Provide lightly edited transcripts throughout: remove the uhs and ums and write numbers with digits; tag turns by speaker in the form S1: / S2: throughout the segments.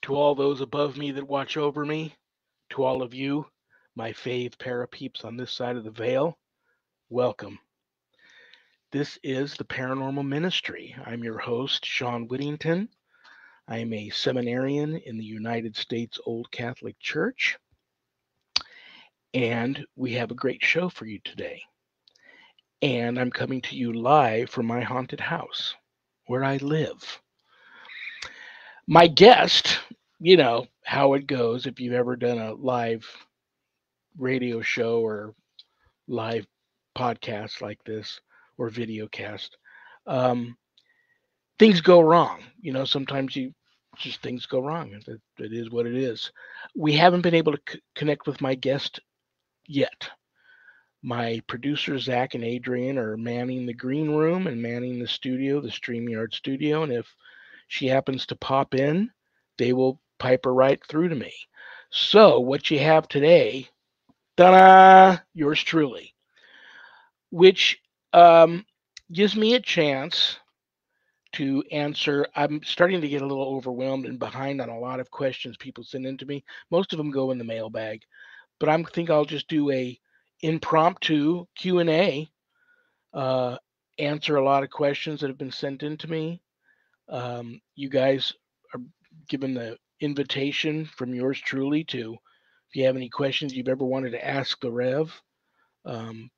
S1: To all those above me that watch over me, to all of you, my faith para peeps on this side of the veil, welcome. This is the Paranormal Ministry. I'm your host, Sean Whittington. I am a seminarian in the United States Old Catholic Church, and we have a great show for you today. And I'm coming to you live from my haunted house, where I live. My guest, you know how it goes if you've ever done a live radio show or live podcast like this or video cast. Um, Things go wrong. Sometimes things go wrong. It is what it is. We haven't been able to connect with my guest yet. My producers, Zach and Adrian, are manning the green room and manning the studio, the StreamYard studio. And if she happens to pop in, they will pipe her right through to me. So, what you have today, ta-da, yours truly, which gives me a chance to answer. I'm starting to get a little overwhelmed and behind on a lot of questions people send in to me. Most of them go in the mailbag, but I think I'll just do a impromptu Q&A, uh, answer a lot of questions that have been sent in to me. You guys are given the invitation from yours truly to, if you have any questions you've ever wanted to ask the Rev, um,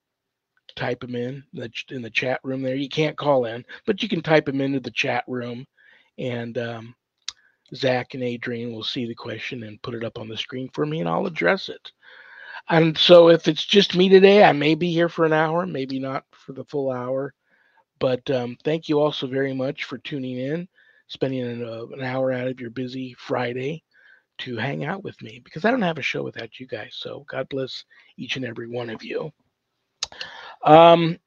S1: type them in the chat room there. You can't call in, but you can type them into the chat room, and Zach and Adrian will see the question and put it up on the screen for me, and I'll address it. And so if it's just me today, I may be here for an hour, maybe not for the full hour. But thank you all so very much for tuning in, spending an hour out of your busy Friday to hang out with me, because I don't have a show without you guys. So God bless each and every one of you. Um,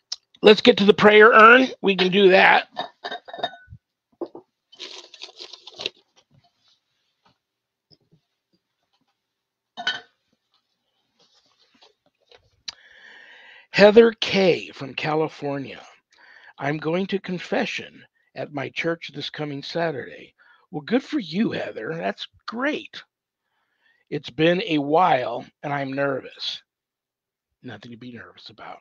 S1: let's get to the prayer urn. We can do that. Heather K. from California. I'm going to confession at my church this coming Saturday. Well, good for you, Heather. That's great. It's been a while and I'm nervous. Nothing to be nervous about.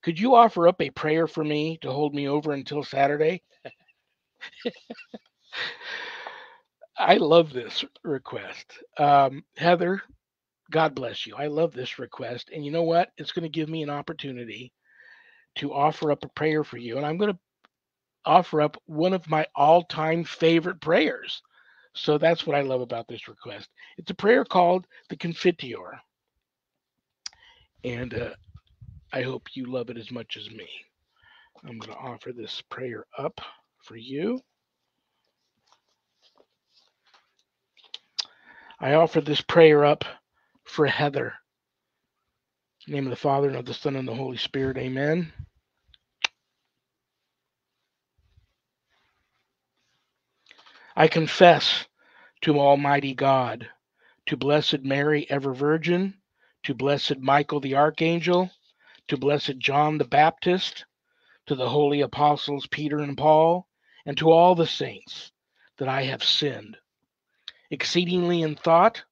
S1: Could you offer up a prayer for me to hold me over until Saturday? I love this request. Heather, God bless you. I love this request. And you know what? It's going to give me an opportunity to offer up a prayer for you. And I'm going to offer up one of my all time favorite prayers. So that's what I love about this request. It's a prayer called the Confiteor. And I hope you love it as much as me. I'm going to offer this prayer up for you. I offer this prayer up for Heather. In the name of the Father, and of the Son, and the Holy Spirit. Amen. I confess to Almighty God, to Blessed Mary, ever Virgin, to Blessed Michael the Archangel, to Blessed John the Baptist, to the holy apostles Peter and Paul, and to all the saints, that I have sinned, exceedingly in thought,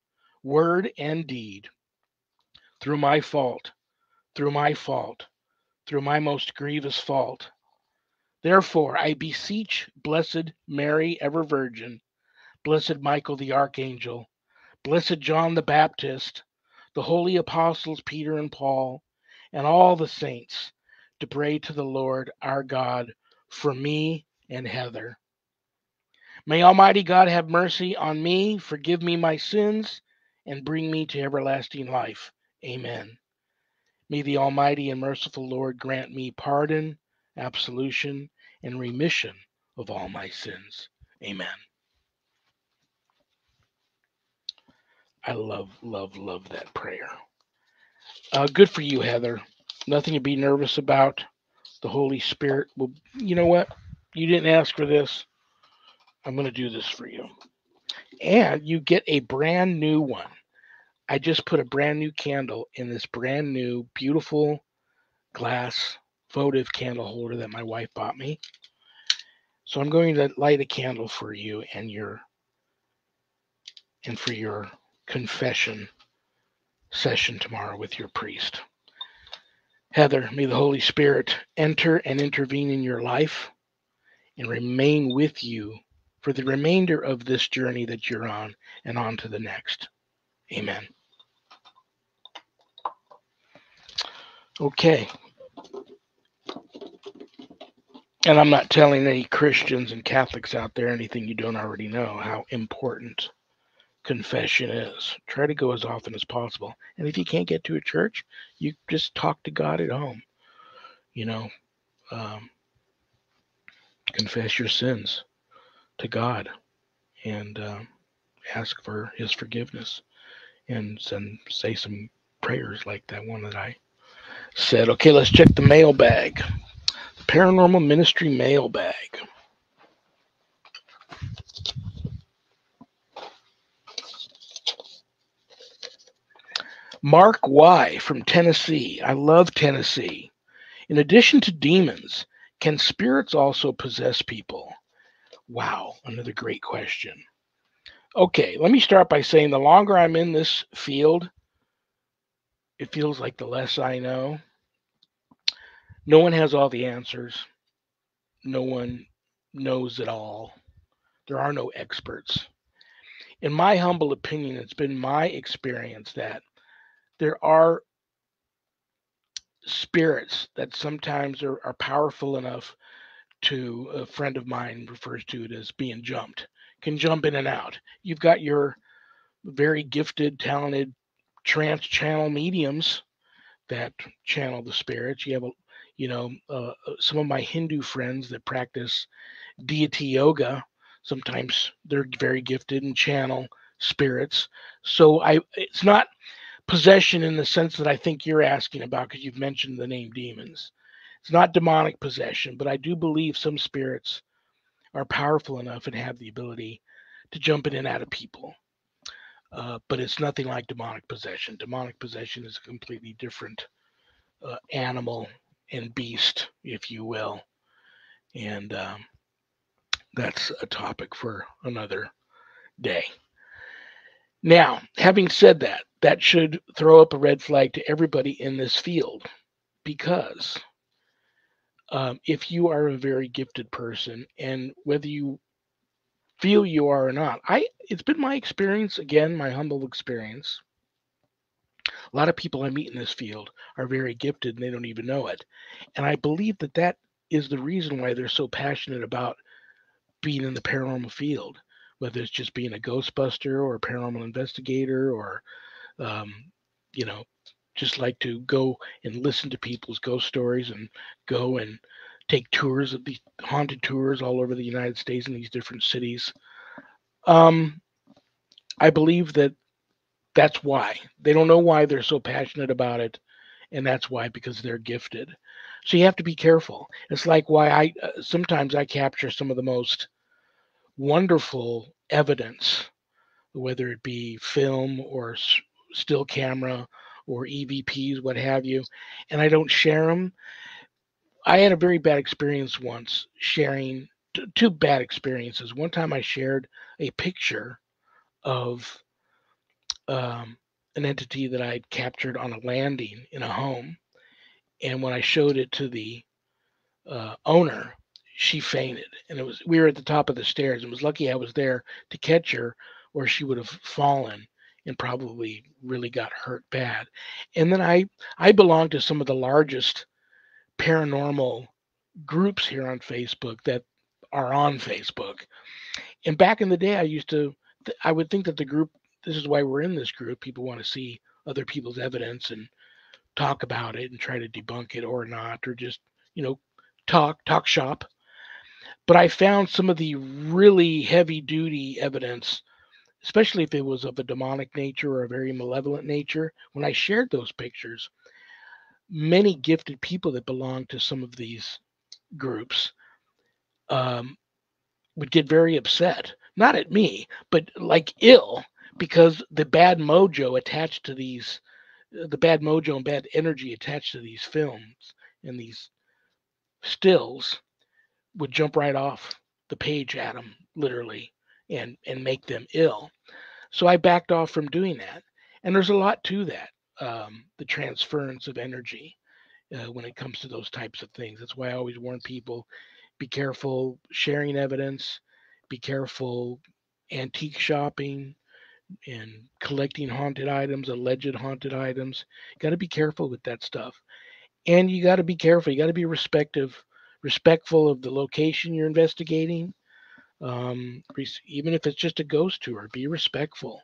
S1: word, and deed, through my fault, through my fault, through my most grievous fault. Therefore, I beseech Blessed Mary, ever Virgin, Blessed Michael the Archangel, Blessed John the Baptist, the holy apostles Peter and Paul, and all the saints, to pray to the Lord our God for me and Heather. May Almighty God have mercy on me, forgive me my sins, and bring me to everlasting life. Amen. May the Almighty and merciful Lord grant me pardon, absolution, and remission of all my sins. Amen. I love, love, love that prayer. Good for you, Heather. Nothing to be nervous about. The Holy Spirit will, you know what? You didn't ask for this. I'm going to do this for you. And you get a brand new one. I just put a brand new candle in this brand new, beautiful glass votive candle holder that my wife bought me. So I'm going to light a candle for you and your and for your confession session tomorrow with your priest. Heather, may the Holy Spirit enter and intervene in your life and remain with you for the remainder of this journey that you're on and on to the next. Amen. Okay. And I'm not telling any Christians and Catholics out there anything you don't already know, how important confession is. Try to go as often as possible. And if you can't get to a church, you just talk to God at home. You know, confess your sins to God and ask for His forgiveness and say some prayers like that one that I said. Okay, let's check the mailbag. The Paranormal Ministry mailbag. Mark Y. from Tennessee. I love Tennessee. In addition to demons, can spirits also possess people? Wow, another great question. Okay, let me start by saying the longer I'm in this field, it feels like the less I know. No one has all the answers. No one knows it all. There are no experts. In my humble opinion, it's been my experience that there are spirits that sometimes are powerful enough to, a friend of mine refers to it as being jumped, can jump in and out. You've got your very gifted, talented trance channel mediums that channel the spirits. You have some of my Hindu friends that practice deity yoga. Sometimes they're very gifted and channel spirits. So it's not possession in the sense that I think you're asking about because you've mentioned the name demons. It's not demonic possession, but I do believe some spirits are powerful enough and have the ability to jump in and out of people. But it's nothing like demonic possession. Demonic possession is a completely different animal and beast, if you will. And that's a topic for another day. Now, having said that, that should throw up a red flag to everybody in this field because if you are a very gifted person, and whether you feel you are or not, it's been my experience, again, my humble experience. A lot of people I meet in this field are very gifted and they don't even know it. And I believe that that is the reason why they're so passionate about being in the paranormal field, whether it's just being a ghostbuster or a paranormal investigator or, um, you know, just like to go and listen to people's ghost stories and go and take tours of these haunted tours all over the United States in these different cities. Um, I believe that that's why. They don't know why they're so passionate about it, and that's why, because they're gifted. So you have to be careful. It's like why I sometimes I capture some of the most wonderful evidence, whether it be film or still camera or EVPs, what have you, and I don't share them. I had a very bad experience once sharing two bad experiences. One time I shared a picture of um, an entity that I had captured on a landing in a home, and when I showed it to the owner, she fainted, and we were at the top of the stairs. It was lucky I was there to catch her, or she would have fallen and probably really got hurt bad. And then I belong to some of the largest paranormal groups here on Facebook that are on Facebook. And back in the day, I would think that the group. This is why we're in this group. People want to see other people's evidence and talk about it and try to debunk it or not, or just you know talk shop. But I found some of the really heavy duty evidence, especially if it was of a demonic nature or a very malevolent nature. When I shared those pictures, many gifted people that belong to some of these groups um, would get very upset, not at me, but like ill, because the bad mojo and bad energy attached to these films and these stills would jump right off the page at them, literally, and make them ill. So I backed off from doing that. And there's a lot to that, the transference of energy when it comes to those types of things. That's why I always warn people, be careful sharing evidence, be careful antique shopping and collecting haunted items, alleged haunted items. You got to be careful with that stuff. And you got to be careful. You got to be respectful of the location you're investigating. Even if it's just a ghost tour, be respectful.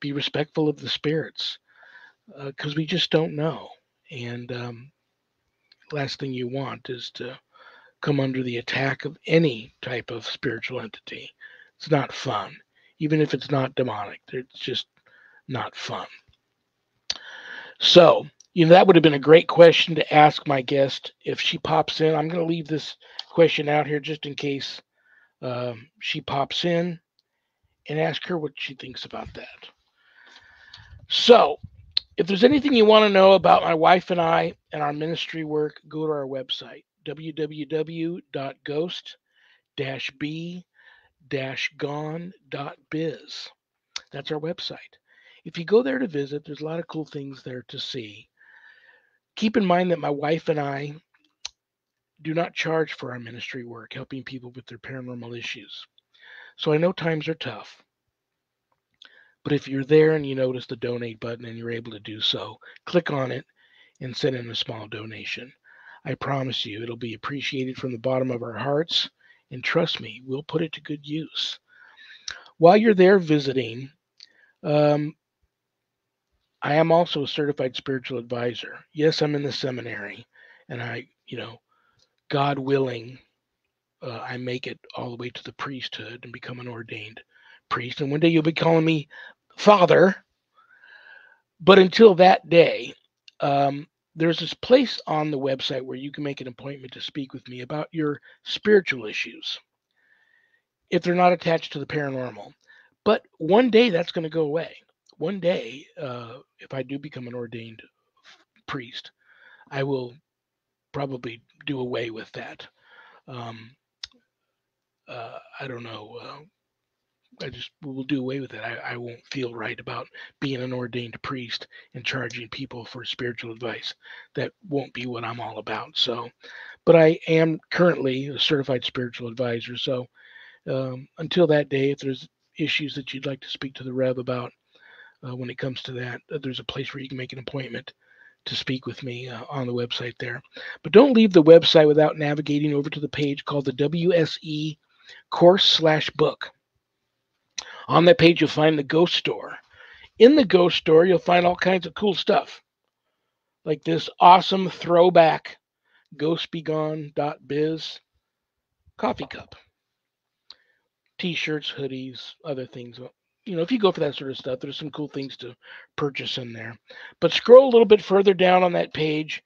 S1: Be respectful of the spirits because we just don't know. And last thing you want is to come under the attack of any type of spiritual entity. It's not fun, even if it's not demonic. It's just not fun. So, that would have been a great question to ask my guest if she pops in. I'm going to leave this question out here just in case she pops in and ask her what she thinks about that. So, if there's anything you want to know about my wife and I and our ministry work, go to our website, www.ghost-b-gone.biz. That's our website. If you go there to visit, there's a lot of cool things there to see. Keep in mind that my wife and I do not charge for our ministry work, helping people with their paranormal issues. So I know times are tough. But if you're there and you notice the donate button and you're able to do so, click on it and send in a small donation. I promise you it'll be appreciated from the bottom of our hearts. And trust me, we'll put it to good use. While you're there visiting, um, I am also a certified spiritual advisor. Yes, I'm in the seminary, and God willing, I make it all the way to the priesthood and become an ordained priest. And one day you'll be calling me Father. But until that day, there's this place on the website where you can make an appointment to speak with me about your spiritual issues if they're not attached to the paranormal. But one day that's going to go away. One day, if I do become an ordained priest, I will probably do away with that. Um, I don't know. I just will do away with it. I won't feel right about being an ordained priest and charging people for spiritual advice. That won't be what I'm all about. So, but I am currently a certified spiritual advisor. So, until that day, if there's issues that you'd like to speak to the Rev about when it comes to that, there's a place where you can make an appointment to speak with me on the website there. But don't leave the website without navigating over to the page called the WSE course/book. On that page, you'll find the ghost store. In the ghost store, you'll find all kinds of cool stuff, like this awesome throwback ghostbegone.biz coffee cup, t-shirts, hoodies, other things. If you go for that sort of stuff, there's some cool things to purchase in there. But scroll a little bit further down on that page,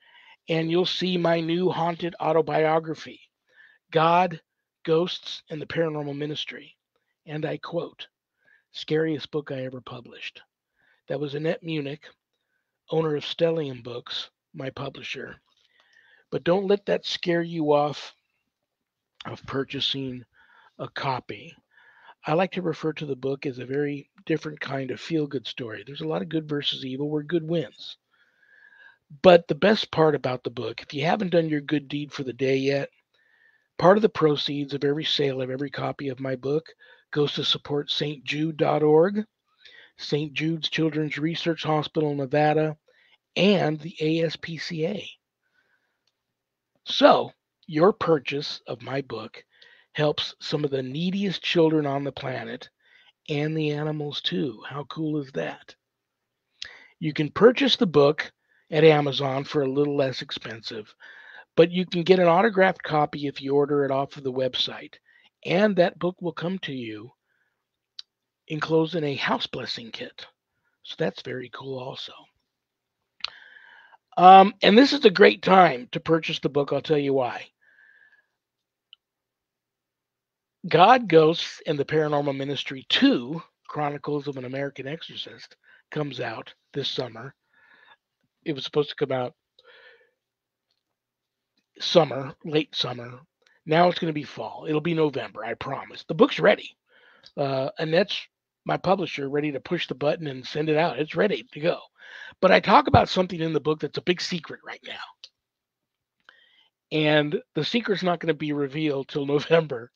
S1: and you'll see my new haunted autobiography, God, Ghosts, and the Paranormal Ministry. And I quote, scariest book I ever published. That was Annette Munich, owner of Stellium Books, my publisher. But don't let that scare you off of purchasing a copy. I like to refer to the book as a very different kind of feel good story. There's a lot of good versus evil where good wins. But the best part about the book, if you haven't done your good deed for the day yet, part of the proceeds of every sale of every copy of my book goes to support stjude.org, St. Jude's Children's Research Hospital in Nevada, and the ASPCA. So, your purchase of my book helps some of the neediest children on the planet and the animals too. How cool is that? You can purchase the book at Amazon for a little less expensive, but you can get an autographed copy if you order it off of the website. And that book will come to you enclosed in a house blessing kit. So that's very cool also. And this is a great time to purchase the book. I'll tell you why. God, Ghosts, and the Paranormal Ministry 2, Chronicles of an American Exorcist, comes out this summer. It was supposed to come out summer, late summer. Now it's going to be fall. It'll be November, I promise. The book's ready. Annette's my publisher ready to push the button and send it out. It's ready to go. But I talk about something in the book that's a big secret right now. And the secret's not going to be revealed till November.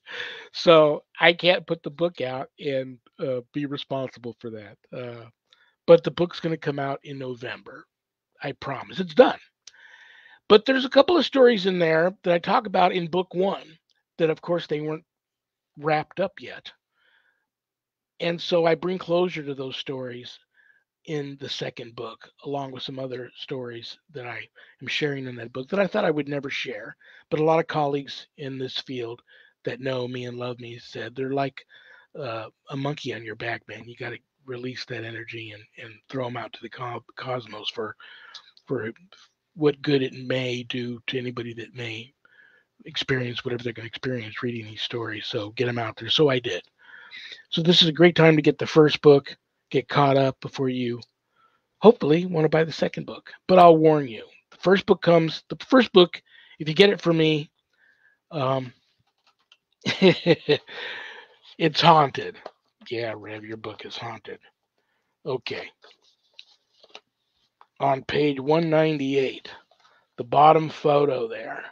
S1: So I can't put the book out and be responsible for that. But the book's going to come out in November. I promise. It's done. But there's a couple of stories in there that I talk about in book one that, of course, they weren't wrapped up yet. And so I bring closure to those stories in the second book, along with some other stories that I am sharing in that book that I thought I would never share. But a lot of colleagues in this field that know me and love me said they're like a monkey on your back, man. You got to release that energy and throw them out to the cosmos for what good it may do to anybody that may experience whatever they're going to experience reading these stories. So get them out there. So I did. So this is a great time to get the first book, get caught up before you hopefully want to buy the second book. But I'll warn you, the first book, if you get it from me, it's haunted. Yeah, Rev, your book is haunted. Okay. On page 198, the bottom photo there.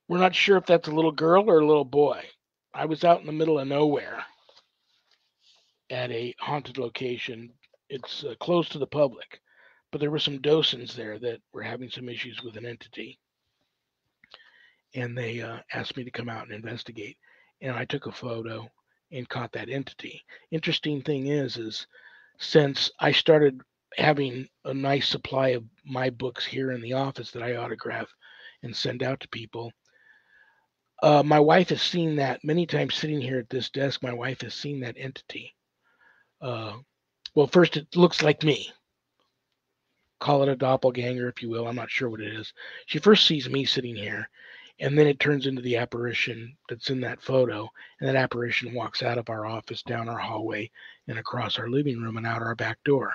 S1: We're not sure if that's a little girl or a little boy. I was out in the middle of nowhere at a haunted location. It's closed to the public, but there were some docents there that were having some issues with an entity, and they asked me to come out and investigate. And I took a photo and caught that entity. Interesting thing is since I started having a nice supply of my books here in the office that I autograph and send out to people, my wife has seen that many times sitting here at this desk. My wife has seen that entity. Well, first, it looks like me. Call it a doppelganger, if you will. I'm not sure what it is. She first sees me sitting here, and then it turns into the apparition that's in that photo. And that apparition walks out of our office, down our hallway, and across our living room and out our back door.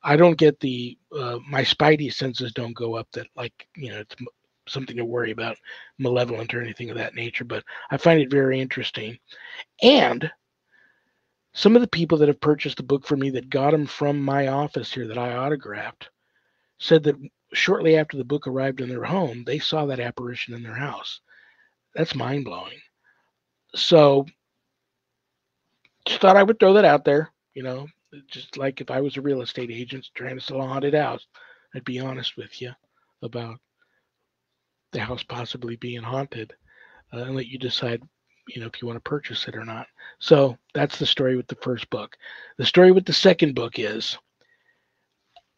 S1: I don't get my spidey senses don't go up that, like, it's something to worry about, malevolent or anything of that nature. But I find it very interesting. And some of the people that have purchased the book for me that got them from my office here that I autographed said that shortly after the book arrived in their home, they saw that apparition in their house. That's mind-blowing. So just thought I would throw that out there. Just like if I was a real estate agent trying to sell a haunted house, I'd be honest with you about the house possibly being haunted, and let you decide, if you want to purchase it or not. So that's the story with the first book. The story with the second book is,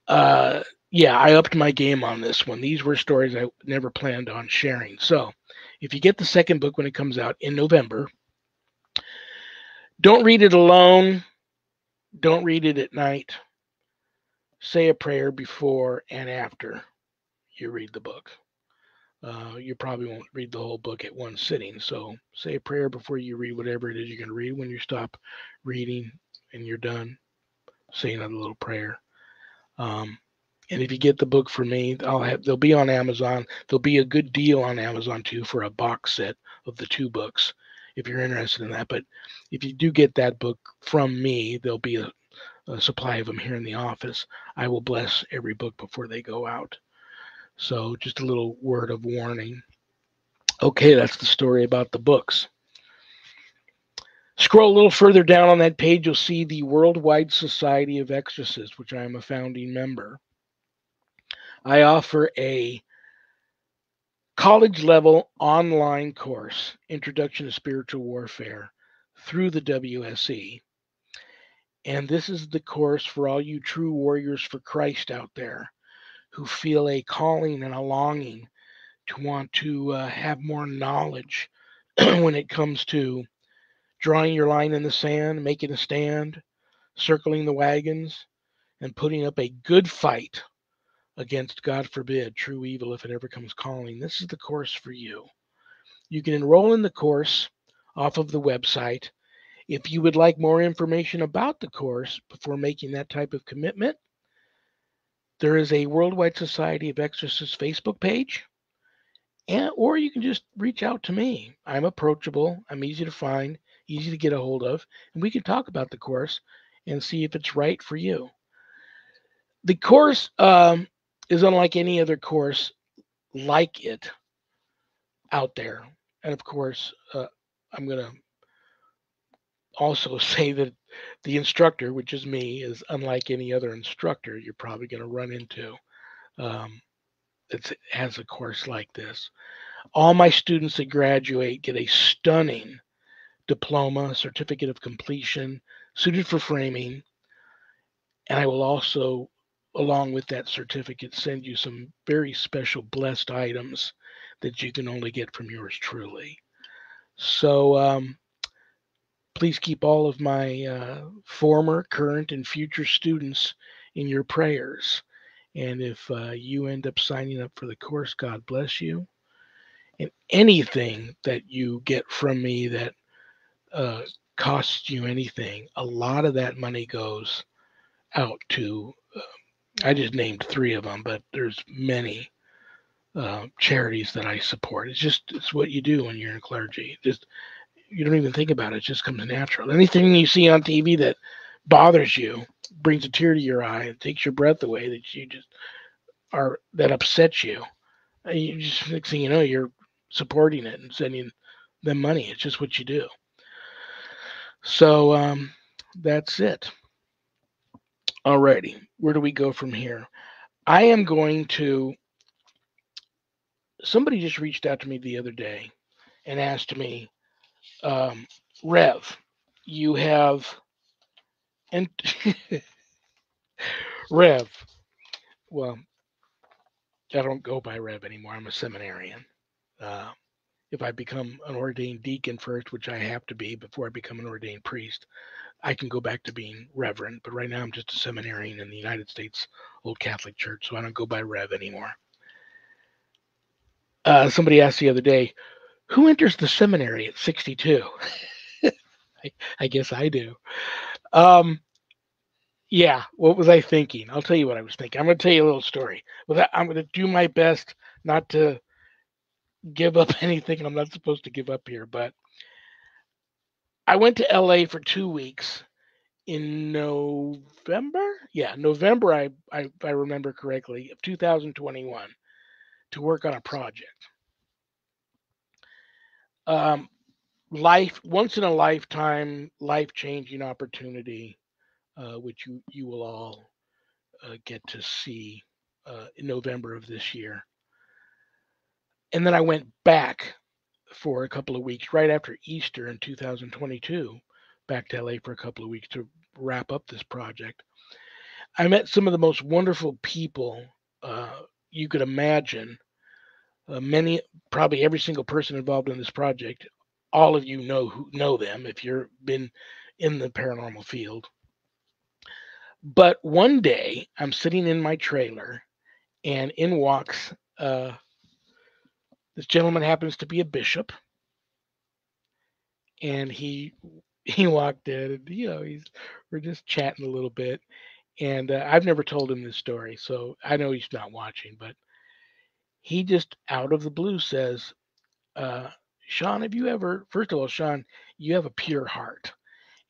S1: yeah, I upped my game on this one. These were stories I never planned on sharing. So if you get the second book when it comes out in November, don't read it alone. Don't read it at night. Say a prayer before and after you read the book. You probably won't read the whole book at one sitting. So say a prayer before you read whatever it is you're going to read. When you stop reading and you're done, say another little prayer. And if you get the book from me, they'll be on Amazon. There'll be a good deal on Amazon too for a box set of the two books, if you're interested in that. But if you do get that book from me, there'll be a supply of them here in the office. I will bless every book before they go out. So just a little word of warning. Okay, that's the story about the books. Scroll a little further down on that page, you'll see the Worldwide Society of Exorcists, which I am a founding member. I offer a college-level online course, Introduction to Spiritual Warfare, through the WSE. And this is the course for all you true warriors for Christ out there who feel a calling and a longing to want to have more knowledge when it comes to drawing your line in the sand, making a stand, circling the wagons, and putting up a good fight against, God forbid, true evil if it ever comes calling. This is the course for you. You can enroll in the course off of the website. If you would like more information about the course before making that type of commitment, there is a Worldwide Society of Exorcists Facebook page, or you can just reach out to me. I'm approachable. I'm easy to find, easy to get a hold of, and we can talk about the course and see if it's right for you. The course is unlike any other course like it out there. And of course, I'm going to also say that the instructor, which is me, is unlike any other instructor you're probably going to run into. That has a course like this. All my students that graduate get a stunning diploma, certificate of completion, suited for framing, and I will also, along with that certificate, send you some very special blessed items that you can only get from yours truly. So please keep all of my former, current, and future students in your prayers. And if you end up signing up for the course, God bless you. And anything that you get from me that uh, costs you anything, a lot of that money goes out to. I just named three of them, but there's many charities that I support. It's what you do when you're in clergy. Just you don't even think about it; it just comes natural. Anything you see on TV that bothers you, brings a tear to your eye, and takes your breath away, that you just are that upsets you. You just next thing you know, you're supporting it and sending them money. It's just what you do. So that's it. Alrighty, where do we go from here? I am going to. Somebody just reached out to me the other day and asked me, um, Rev, you have, and Rev, well, I don't go by Rev anymore. I'm a seminarian. Uh, if I become an ordained deacon first, which I have to be before I become an ordained priest, I can go back to being reverend. But right now, I'm just a seminarian in the United States Old Catholic Church, so I don't go by Rev anymore. Somebody asked the other day, who enters the seminary at 62? I guess I do. Um, yeah, what was I thinking? I'll tell you what I was thinking. I'm going to tell you a little story. I'm going to do my best not to give up anything I'm not supposed to give up here. But I went to LA for 2 weeks in November. Yeah, November. I remember correctly of 2021 to work on a project. Um, life once in a lifetime, life changing opportunity, which you will all get to see in November of this year. And then I went back for a couple of weeks right after Easter in 2022, back to LA for a couple of weeks to wrap up this project. I met some of the most wonderful people you could imagine. Many, probably every single person involved in this project, all of you know them if you've been in the paranormal field. But one day, I'm sitting in my trailer, and in walks this gentleman happens to be a bishop, and he walked in, and we're just chatting a little bit, and I've never told him this story, so I know he's not watching, but he just out of the blue says, uh, "Sean, have you ever? First of all, Sean, you have a pure heart,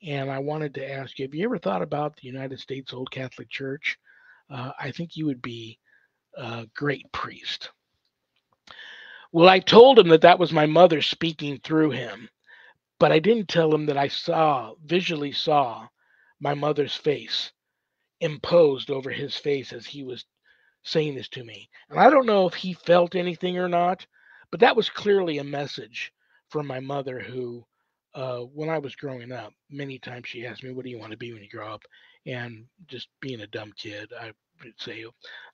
S1: and I wanted to ask you, have you ever thought about the United States Old Catholic Church? I think you would be a great priest." Well, I told him that that was my mother speaking through him, but I didn't tell him that I visually saw my mother's face imposed over his face as he was saying this to me. And I don't know if he felt anything or not, but that was clearly a message from my mother who, when I was growing up, many times she asked me, "What do you want to be when you grow up?" And just being a dumb kid, I would say,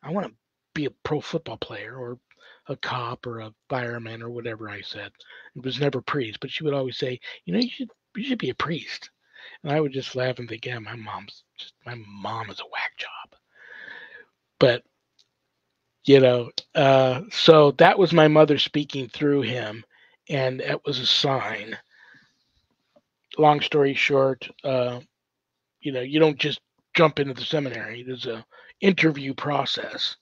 S1: "I want to be a pro football player or a cop or a fireman," or whatever I said. It was never priest, but she would always say, you should be a priest. And I would just laugh and think, yeah, my mom is a whack job. But so that was my mother speaking through him, and that was a sign. Long story short, you don't just jump into the seminary. There's a interview process,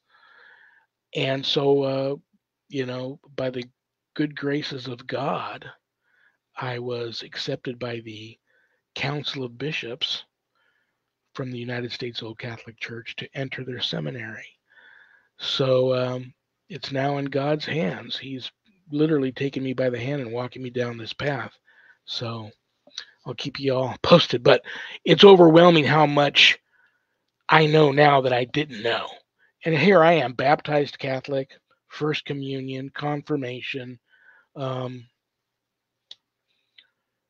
S1: and so by the good graces of God, I was accepted by the Council of Bishops from the United States Old Catholic Church to enter their seminary. So it's now in God's hands. He's literally taking me by the hand and walking me down this path. So I'll keep you all posted. But it's overwhelming how much I know now that I didn't know. And here I am, baptized Catholic, First Communion, confirmation.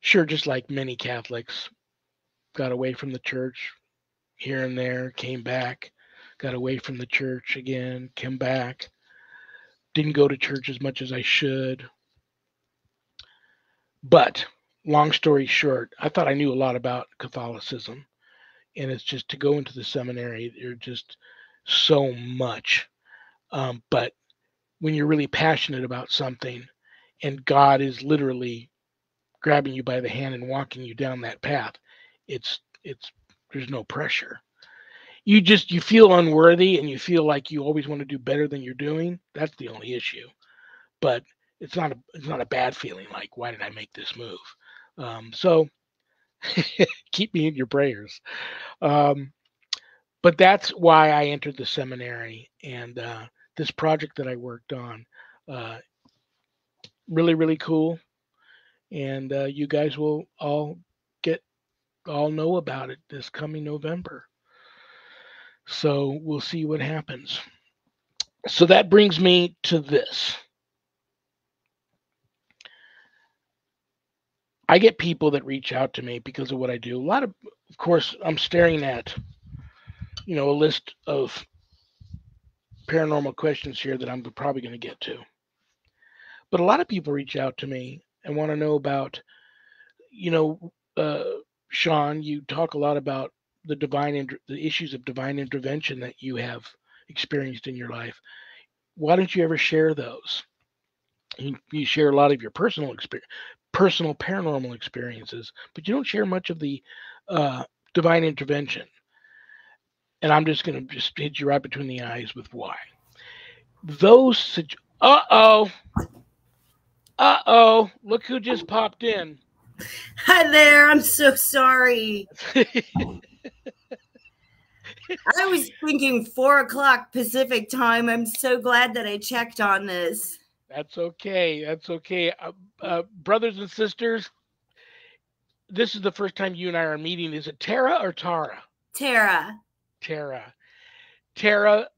S1: Sure, just like many Catholics, got away from the church here and there, came back, got away from the church again, came back, didn't go to church as much as I should. But long story short, I thought I knew a lot about Catholicism. And it's just to go into the seminary, there's just so much. But when you're really passionate about something and God is literally grabbing you by the hand and walking you down that path, it's there's no pressure. You feel unworthy and you feel like you always want to do better than you're doing. That's the only issue. But it's not a bad feeling like, why did I make this move? So keep me in your prayers. But that's why I entered the seminary, and this project that I worked on, really, really cool. And you guys will all know about it this coming November. So we'll see what happens. So that brings me to this. I get people that reach out to me because of what I do. Of course, I'm staring at, a list of paranormal questions here that I'm probably going to get to. But a lot of people reach out to me and want to know about, Sean, you talk a lot about the issues of divine intervention that you have experienced in your life. Why don't you ever share those? You share a lot of your personal paranormal experiences, but you don't share much of the divine intervention. And I'm just going to hit you right between the eyes with why. Uh-oh, look who just popped in.
S2: Hi there, I'm so sorry. I was thinking 4 o'clock Pacific time. I'm so glad that I checked on this.
S1: That's okay. Brothers and sisters, this is the first time you and I are meeting. Is it Tara or Tara?
S2: Tara.
S1: Tara,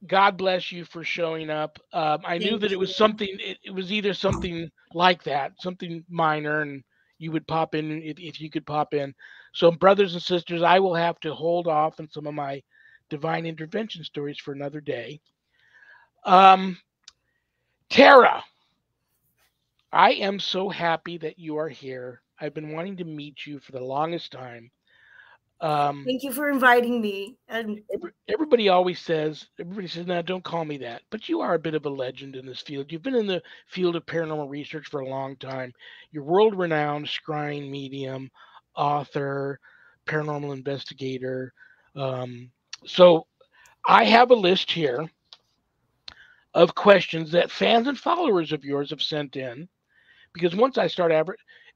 S1: God bless you for showing up. I knew that it was something, it was either something like that, something minor, and you would pop in if you could pop in. So, brothers and sisters, I will have to hold off on some of my divine intervention stories for another day. Tara, I am so happy that you are here. I've been wanting to meet you for the longest time.
S2: Thank you for inviting me. And
S1: everybody says, no, don't call me that. But you are a bit of a legend in this field. You've been in the field of paranormal research for a long time. You're world-renowned scrying medium, author, paranormal investigator. So I have a list here of questions that fans and followers of yours have sent in. Because once I start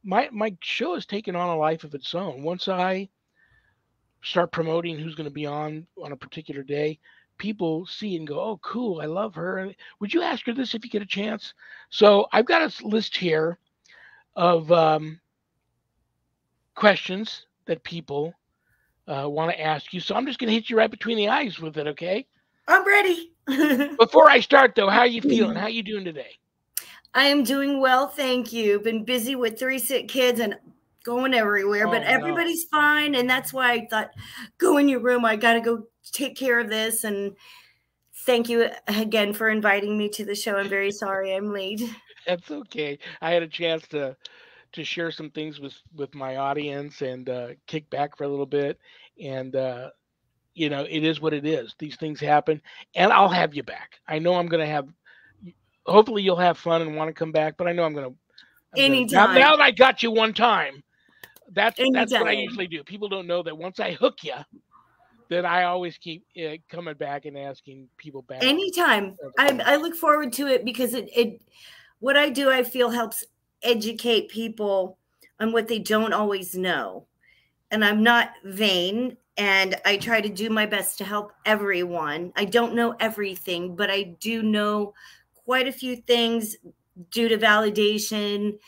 S1: my show has taken on a life of its own. Once I start promoting who's going to be on a particular day, people see and go, oh, cool, I love her. Would you ask her this if you get a chance? So I've got a list here of questions that people want to ask you. So I'm just going to hit you right between the eyes with it, okay?
S2: I'm ready.
S1: Before I start, though, how are you feeling? How are you doing today?
S2: I am doing well, thank you. Been busy with 3 sick kids and going everywhere, but everybody's fine. And that's why I thought, go in your room. I got to go take care of this. And thank you again for inviting me to the show. I'm very sorry I'm late.
S1: That's okay. I had a chance to share some things with my audience and kick back for a little bit. And, it is what it is. These things happen. And I'll have you back. I know I'm going to have, hopefully you'll have fun and want to come back. But I know I'm going to.
S2: Anytime.
S1: Now that I got you one time, that's what I usually do. People don't know that once I hook you, that I always keep coming back and asking people back.
S2: Anytime. I look forward to it because what I do, I feel helps educate people on what they don't always know. And I'm not vain, and I try to do my best to help everyone. I don't know everything, but I do know quite a few things due to validation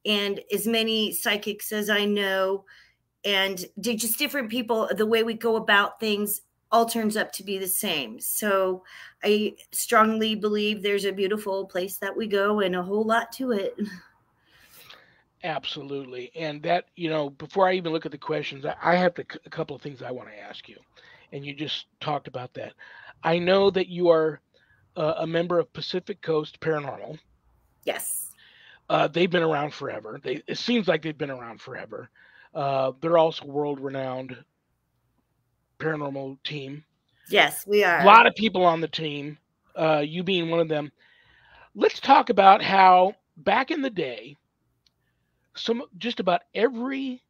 S2: and as many psychics as I know. And just different people, the way we go about things all turns up to be the same. So I strongly believe there's a beautiful place that we go and a whole lot to it.
S1: Absolutely. And that, before I even look at the questions, I have a couple of things I want to ask you. And you just talked about that. I know that you are a member of Pacific Coast Paranormal.
S2: Yes.
S1: They've been around forever. It seems like they've been around forever. They're also world-renowned paranormal team.
S2: Yes, we are.
S1: A lot of people on the team, you being one of them. Let's talk about how back in the day, just about every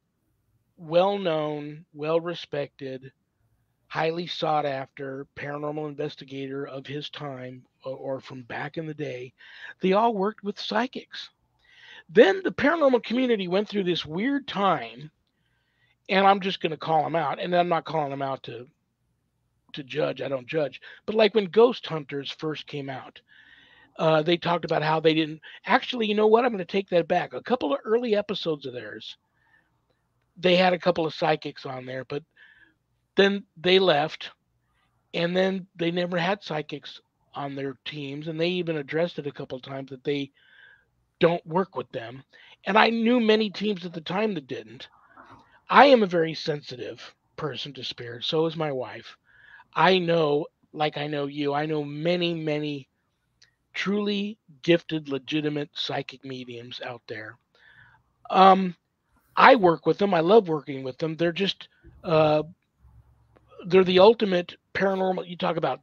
S1: well-known, well-respected, highly sought-after paranormal investigator of his time or from back in the day, they all worked with psychics. Then the paranormal community went through this weird time, and I'm just going to call them out, and I'm not calling them out to judge. I don't judge. But like when Ghost Hunters first came out, they talked about how they didn't actually. You know what? I'm going to take that back. A couple of early episodes of theirs, they had a couple of psychics on there, but then they left, and then they never had psychics on their teams, and they even addressed it a couple of times that they don't work with them. And I knew many teams at the time that didn't. I am a very sensitive person to spirits. So is my wife. I know, like I know you, I know many, many truly gifted, legitimate psychic mediums out there. I work with them. I love working with them. They're just, they're the ultimate paranormal. You talk about,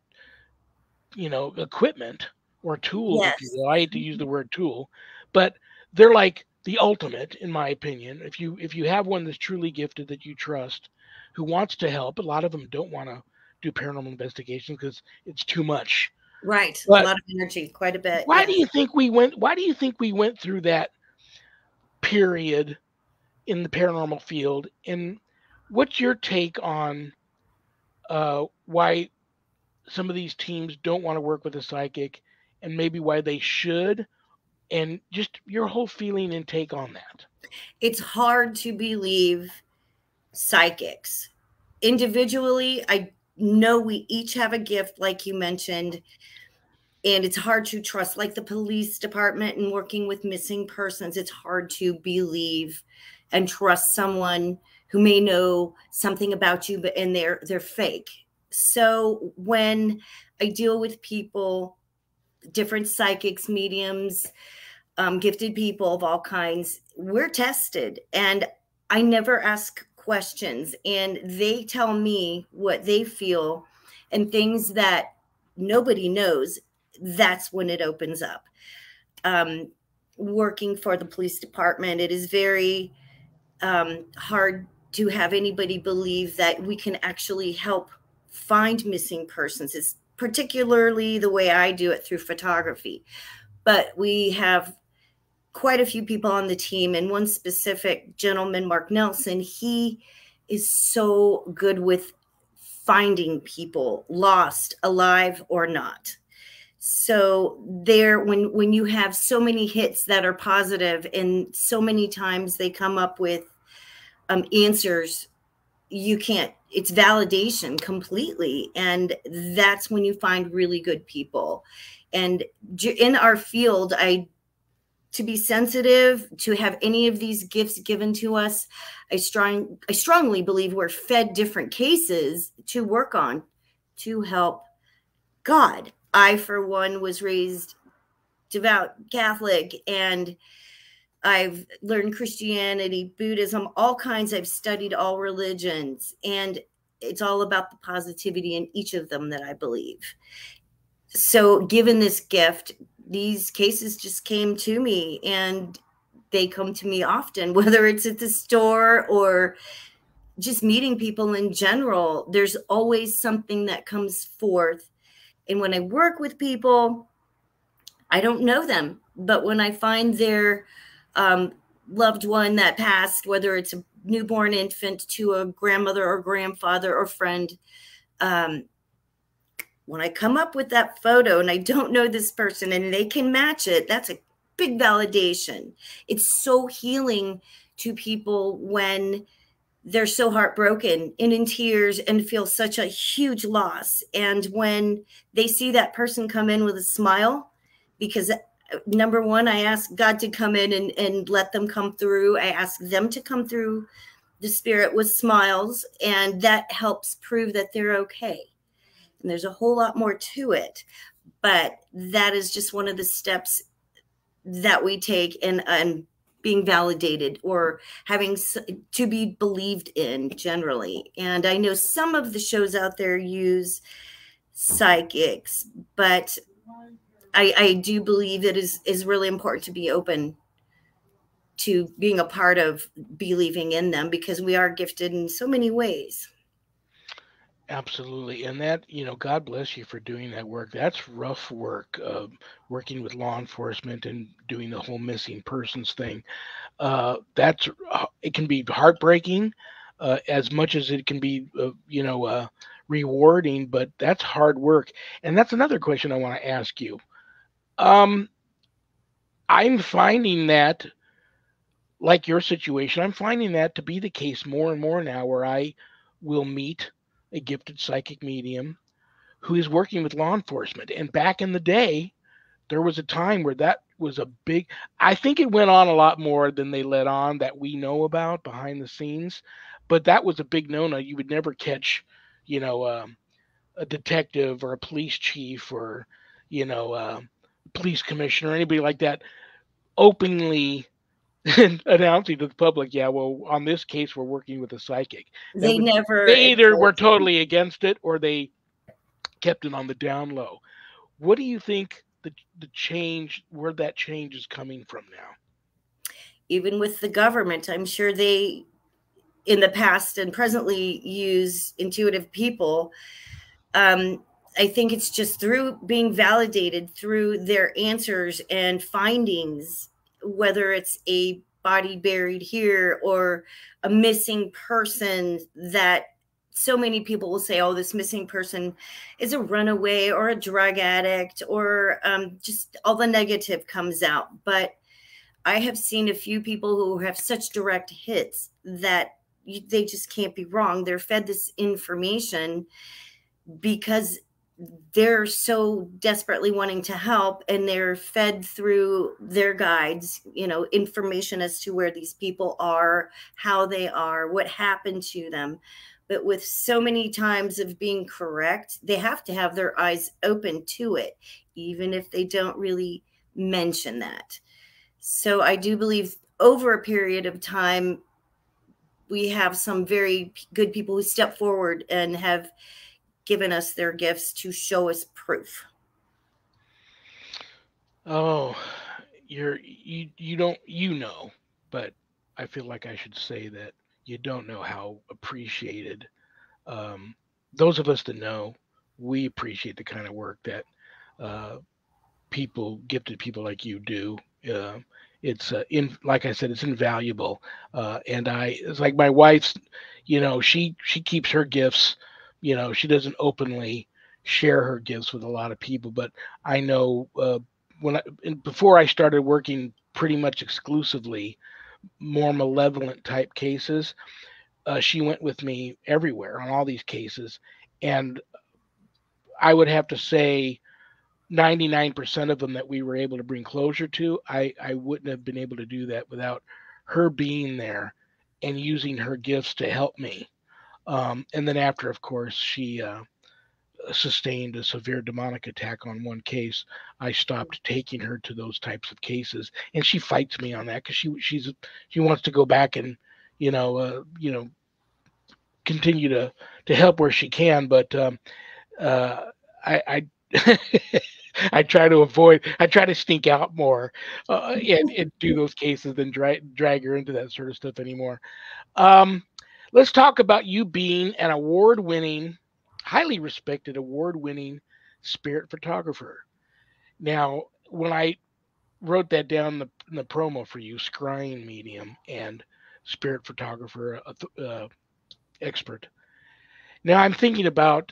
S1: equipment or tools, if you
S2: Yes.
S1: will. I hate to use the word tool, but they're like the ultimate, in my opinion. If you have one that's truly gifted that you trust, who wants to help, a lot of them don't want to do paranormal investigations because it's too much.
S2: Right.
S1: But
S2: a lot of energy, quite a bit.
S1: why do you think we went through that period in the paranormal field? And what's your take on why some of these teams don't want to work with a psychic, and maybe why they should, and just your whole feeling and take on that?
S2: It's hard to believe psychics. Individually, I know we each have a gift, like you mentioned, and it's hard to trust, like the police department and working with missing persons. It's hard to believe and trust someone who may know something about you, but and they're fake. So when I deal with people, different psychics, mediums, gifted people of all kinds, we're tested, and I never ask questions, and they tell me what they feel and things that nobody knows. That's when it opens up. Working for the police department, it is very hard to have anybody believe that we can actually help find missing persons. It's particularly the way I do it through photography. But we have quite a few people on the team, and one specific gentleman, Mark Nelson, he is so good with finding people lost, alive or not. So there, when you have so many hits that are positive, and so many times they come up with answers, you can't, it's validation completely. And that's when you find really good people. And in our field, to be sensitive, to have any of these gifts given to us, I strongly believe we're fed different cases to work on to help God. I, for one, was raised devout Catholic, and I've learned Christianity, Buddhism, all kinds. I've studied all religions, and it's all about the positivity in each of them that I believe. So given this gift, these cases just came to me, and they come to me often, whether it's at the store or just meeting people in general, there's always something that comes forth. And when I work with people, I don't know them, but when I find their loved one that passed, whether it's a newborn infant to a grandmother or grandfather or friend, when I come up with that photo and I don't know this person and they can match it, that's a big validation. It's so healing to people when they're so heartbroken and in tears and feel such a huge loss. And when they see that person come in with a smile, because number one, I ask God to come in and let them come through. I ask them to come through the spirit with smiles, and that helps prove that they're okay. And there's a whole lot more to it, but that is just one of the steps that we take in being validated or having to be believed in generally. And I know some of the shows out there use psychics, but I do believe it is really important to be open to being a part of believing in them, because we are gifted in so many ways.
S1: Absolutely. And that, God bless you for doing that work. That's rough work, working with law enforcement and doing the whole missing persons thing. It can be heartbreaking, as much as it can be, rewarding, but that's hard work. And that's another question I want to ask you. Um, I'm finding that, like your situation, I'm finding that to be the case more and more now, where I will meet a gifted psychic medium who is working with law enforcement. And back in the day, there was a time where that was a big, I think it went on a lot more than they let on that we know about behind the scenes, but that was a big no-no. You would never catch, you know, a detective or a police chief or, you know, police commissioner or anybody like that openly announcing to the public, yeah, well, on this case, we're working with a psychic.
S2: They never
S1: They either were totally against it or they kept it on the down low. What do you think the change, where that change is coming from now?
S2: Even with the government, I'm sure they, in the past and presently, use intuitive people. I think it's just through being validated through their answers and findings, whether it's a body buried here or a missing person, that so many people will say, oh, this missing person is a runaway or a drug addict, or just all the negative comes out. But I have seen a few people who have such direct hits that they just can't be wrong. They're fed this information because they're so desperately wanting to help, and they're fed through their guides, information as to where these people are, how they are, what happened to them. But with so many times of being correct, they have to have their eyes open to it, even if they don't really mention that. So I do believe over a period of time, we have some very good people who step forward and have given us their gifts to show us proof.
S1: Oh, you don't, but I feel like I should say that you don't know how appreciated, those of us that know, we appreciate the kind of work that uh, gifted people like you do. Uh, it's like I said, it's invaluable. And it's like my wife's, she keeps her gifts. She doesn't openly share her gifts with a lot of people, but I know, before I started working pretty much exclusively more malevolent type cases, she went with me everywhere on all these cases, and I would have to say 99% of them that we were able to bring closure to, I wouldn't have been able to do that without her being there and using her gifts to help me. And then after, of course, she sustained a severe demonic attack on one case, I stopped taking her to those types of cases, and she fights me on that because she wants to go back and continue to help where she can, but I I try to avoid. I try to sneak out more, and do those cases than drag her into that sort of stuff anymore. Um, let's talk about you being an award-winning, highly respected award-winning spirit photographer. Now, when I wrote that down in the promo for you, scrying medium and spirit photographer expert. Now I'm thinking about,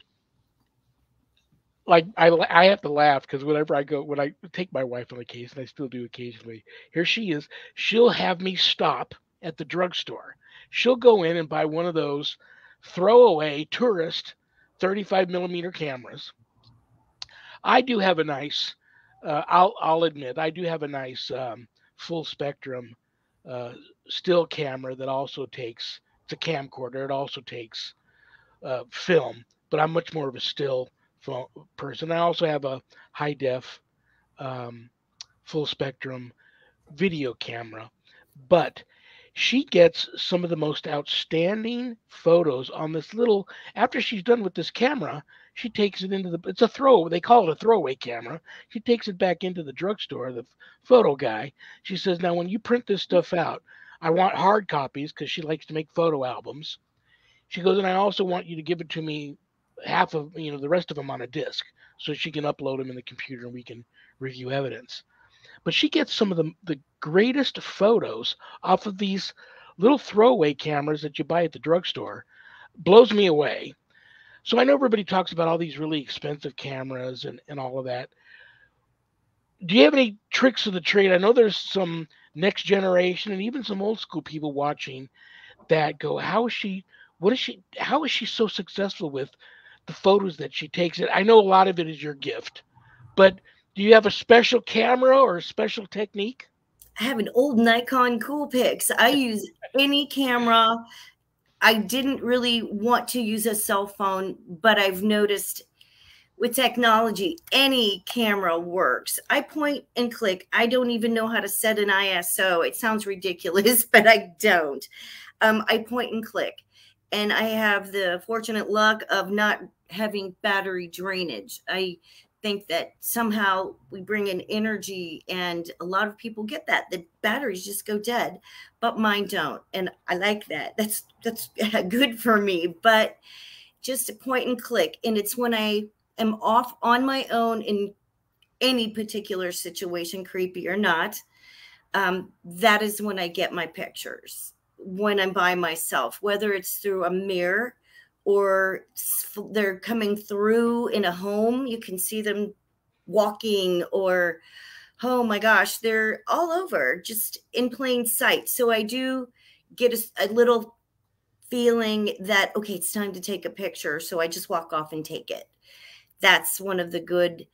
S1: like, I have to laugh because when I take my wife on a case, and I still do occasionally, here she is. She'll have me stop at the drugstore. She'll go in and buy one of those throwaway tourist 35 millimeter cameras. I do have a nice, I'll admit, I do have a nice full spectrum uh, still camera that also takes, it's a camcorder. It also takes film, but I'm much more of a still person. I also have a high def, um, full spectrum video camera, but she gets some of the most outstanding photos on this little. After she's done with this camera, she takes it into the. It's a throw. They call it a throwaway camera. She takes it back into the drugstore. The photo guy. She says, "Now, when you print this stuff out, I want hard copies because she likes to make photo albums." She goes, "And I also want you to give it to me half of the rest of them on a disc so she can upload them in the computer and we can review evidence." But she gets some of the greatest photos off of these little throwaway cameras that you buy at the drugstore. Blows me away. So I know everybody talks about all these really expensive cameras and all of that. Do you have any tricks of the trade? I know there's some next generation and even some old school people watching that go, how is she so successful with the photos that she takes? It. I know a lot of it is your gift, but do you have a special camera or a special technique?
S2: I have an old Nikon Coolpix. I use any camera. I didn't really want to use a cell phone, but I've noticed with technology, any camera works. I point and click. I don't even know how to set an ISO. It sounds ridiculous, but I don't. I point and click. And I have the fortunate luck of not having battery drainage. I think that somehow we bring in energy, and a lot of people get that. The batteries just go dead, but mine don't. And I like that. That's good for me. But just a point and click. And it's when I am off on my own in any particular situation, creepy or not, that is when I get my pictures. When I'm by myself, whether it's through a mirror or they're coming through in a home, you can see them walking, or, oh my gosh, they're all over, just in plain sight. So I do get a little feeling that, okay, it's time to take a picture. So I just walk off and take it. That's one of the good,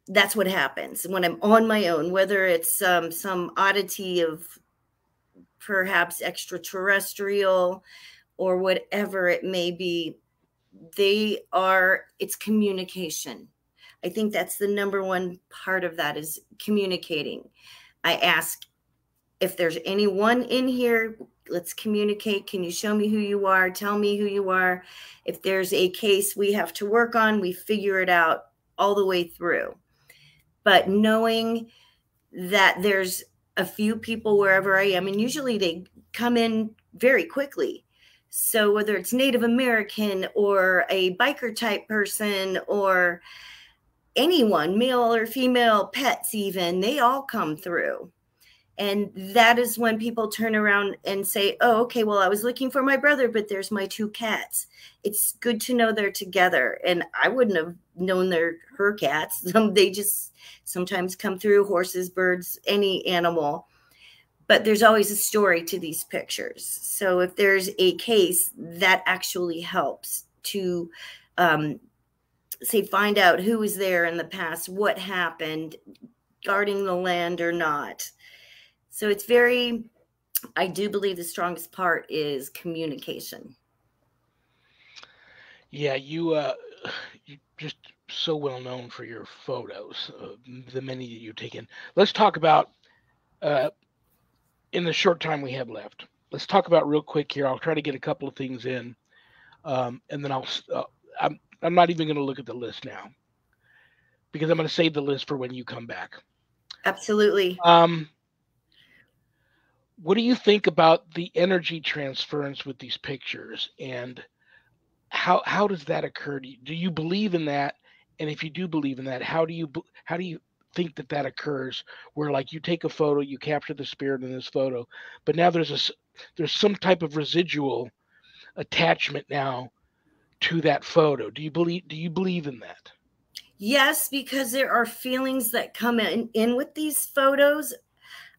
S2: that's what happens when I'm on my own, whether it's some oddity of perhaps extraterrestrial or whatever it may be. It's communication. I think that's the number one part of that, is communicating. I ask if there's anyone in here, let's communicate. Can you show me who you are? Tell me who you are. If there's a case we have to work on, we figure it out all the way through. But knowing that there's a few people wherever I am, and usually they come in very quickly. So whether it's Native American or a biker type person or anyone, male or female, pets even, they all come through. And that is when people turn around and say, oh, okay, well, I was looking for my brother, but there's my two cats. It's good to know they're together. And I wouldn't have known they're her cats. They just sometimes come through, horses, birds, any animal. But there's always a story to these pictures. So if there's a case, that actually helps to say, find out who was there in the past, what happened, guarding the land or not. So it's very, I do believe the strongest part is communication.
S1: Yeah, you just so well known for your photos, the many that you've taken. Let's talk about, in the short time we have left, let's talk about real quick here. I'll try to get a couple of things in, and then I'm not even going to look at the list now because I'm going to save the list for when you come back.
S2: Absolutely.
S1: what do you think about the energy transference with these pictures, and how does that occur? Do you believe in that? And if you do believe in that, how do you think that that occurs? Where like you take a photo, you capture the spirit in this photo, but now there's some type of residual attachment now to that photo. Do you believe in that?
S2: Yes, because there are feelings that come in with these photos.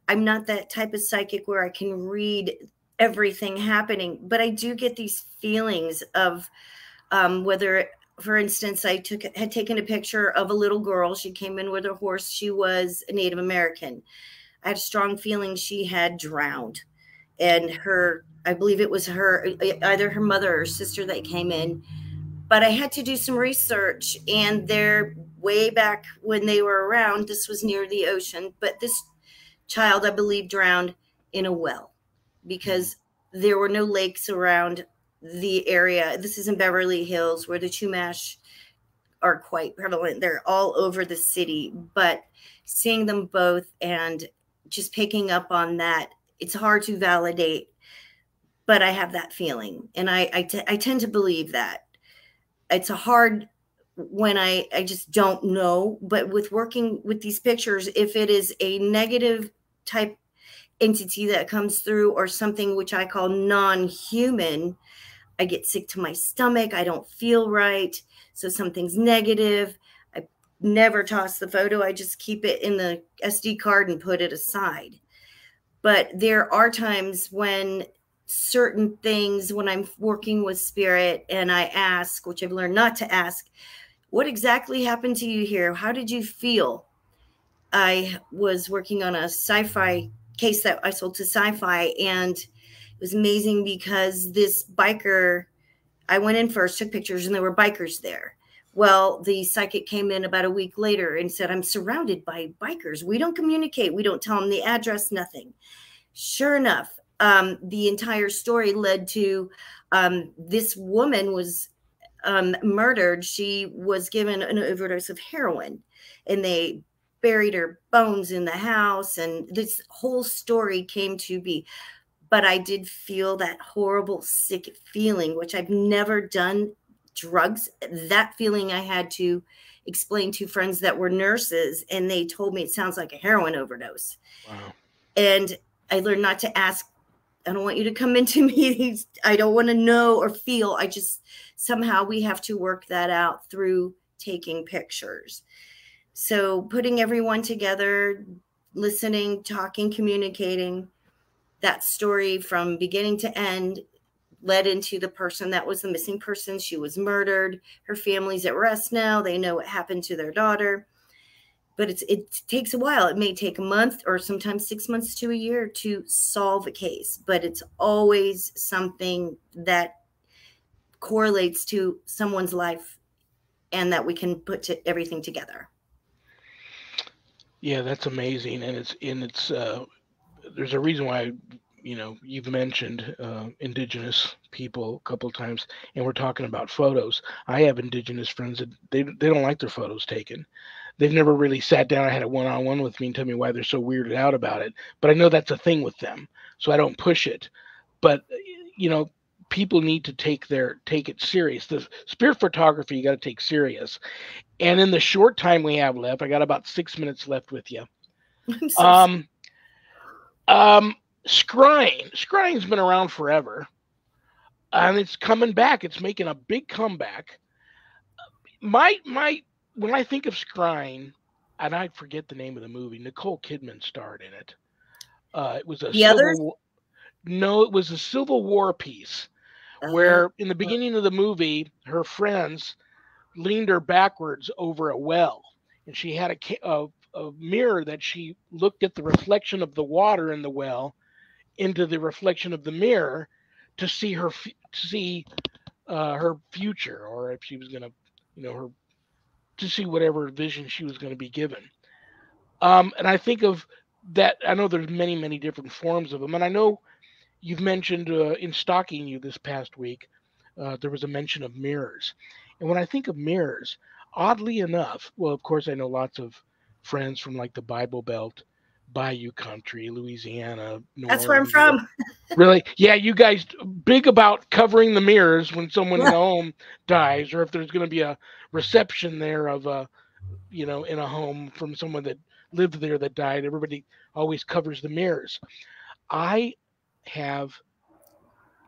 S2: I'm not that type of psychic where I can read everything happening, but I do get these feelings of whether, for instance, had taken a picture of a little girl. She came in with her horse. She was a Native American. I had a strong feeling she had drowned, and I believe it was either her mother or sister that came in. But I had to do some research, and they're way back when they were around. This was near the ocean, but this child, I believe, drowned in a well because there were no lakes around the area. This is in Beverly Hills, where the Chumash are quite prevalent. They're all over the city, but seeing them both and just picking up on that, it's hard to validate, but I have that feeling, and I tend to believe that. It's a hard when I just don't know, but with working with these pictures, if it is a negative type entity that comes through or something which I call non-human, I get sick to my stomach. I don't feel right. So something's negative. I never toss the photo. I just keep it in the SD card and put it aside. But there are times when certain things, when I'm working with spirit and I ask, which I've learned not to ask, what exactly happened to you here? How did you feel? I was working on a sci-fi case that I sold to Sci-Fi, and it was amazing because this biker, I went in first, took pictures, and there were bikers there. Well, the psychic came in about a week later and said, I'm surrounded by bikers. We don't communicate. We don't tell them the address, nothing. Sure enough, the entire story led to this woman was murdered. She was given an overdose of heroin, and they buried her bones in the house. And this whole story came to be. But I did feel that horrible, sick feeling, which I've never done drugs. That feeling I had to explain to friends that were nurses, and they told me it sounds like a heroin overdose.
S1: Wow.
S2: And I learned not to ask. I don't want you to come into meetings. I don't want to know or feel. I just, somehow we have to work that out through taking pictures. So putting everyone together, listening, talking, communicating, that story from beginning to end led into the person that was the missing person. She was murdered. Her family's at rest now. They know what happened to their daughter. But it takes a while. It may take a month or sometimes 6 months to a year to solve a case. But it's always something that correlates to someone's life and that we can put everything together.
S1: Yeah, that's amazing, and it's there's a reason why you've mentioned indigenous people a couple of times, and we're talking about photos. I have indigenous friends that they don't like their photos taken. They've never really sat down and had a one-on-one with me and tell me why they're so weirded out about it. But I know that's a thing with them, so I don't push it. But people need to take it serious. The spirit photography you got to take serious. And in the short time we have left, I got about 6 minutes left with you. Scrying's been around forever, and it's coming back. It's making a big comeback. My when I think of Scrying, and I forget the name of the movie, Nicole Kidman starred in it. It was a it was a Civil War piece where in the beginning of the movie, her friends leaned her backwards over a well, and she had a mirror that she looked at the reflection of the water in the well into the reflection of the mirror to see her future, or if she was going to her to see whatever vision she was going to be given. And I think of that. I know there's many different forms of them, and I know you've mentioned in stalking you this past week, there was a mention of mirrors. And when I think of mirrors, oddly enough, well, of course, I know lots of friends from like the Bible Belt Bayou country, Louisiana, New
S2: That's where I'm
S1: Orleans.
S2: from.
S1: Really? Yeah, you guys big about covering the mirrors when someone in the home dies, or if there's going to be a reception there of a, in a home from someone that lived there that died. Everybody always covers the mirrors. I have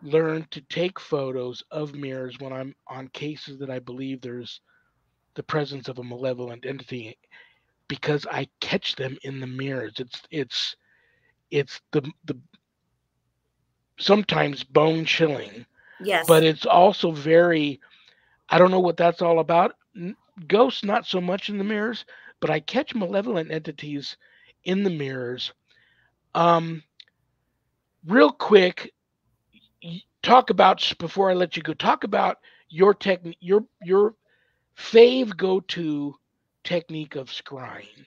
S1: learned to take photos of mirrors when I'm on cases that I believe there's the presence of a malevolent entity because I catch them in the mirrors. It's the sometimes bone chilling,
S2: Yes.
S1: but it's also very, I don't know what that's all about. Ghosts not so much in the mirrors, but I catch malevolent entities in the mirrors. Um Real quick, talk about, before I let you go, talk about your technique, your fave go-to technique of scrying.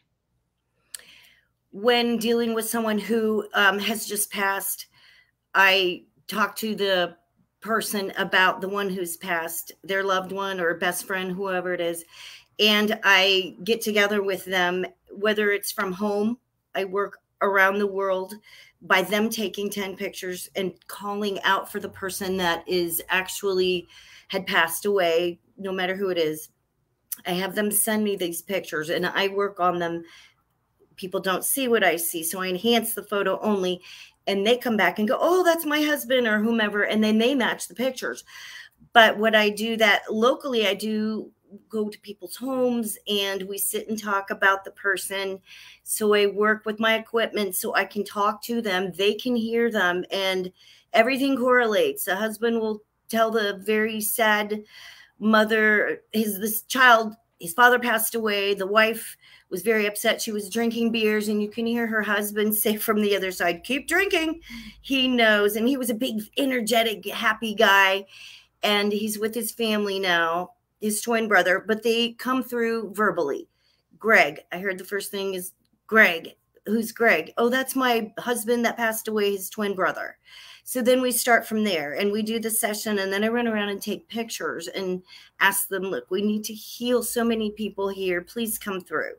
S2: When dealing with someone who has just passed, I talk to the person about the one who's passed, their loved one or best friend, whoever it is, and I get together with them, whether it's from home. I work around the world by them taking 10 pictures and calling out for the person that is actually had passed away, no matter who it is. I have them send me these pictures and I work on them. People don't see what I see, so I enhance the photo only, and they come back and go, oh, that's my husband or whomever, and then they match the pictures. But what I do that locally, I do go to people's homes and we sit and talk about the person. So I work with my equipment so I can talk to them, they can hear them, and everything correlates. The husband will tell the very sad mother, his father passed away. The wife was very upset. She was drinking beers, and you can hear her husband say from the other side, keep drinking. He knows. And he was a big, energetic, happy guy. And he's with his family now, his twin brother, but they come through verbally. Greg, I heard the first thing is Greg. Who's Greg? Oh, that's my husband that passed away, his twin brother. So then we start from there and we do the session, and then I run around and take pictures and ask them, look, we need to heal so many people here. Please come through.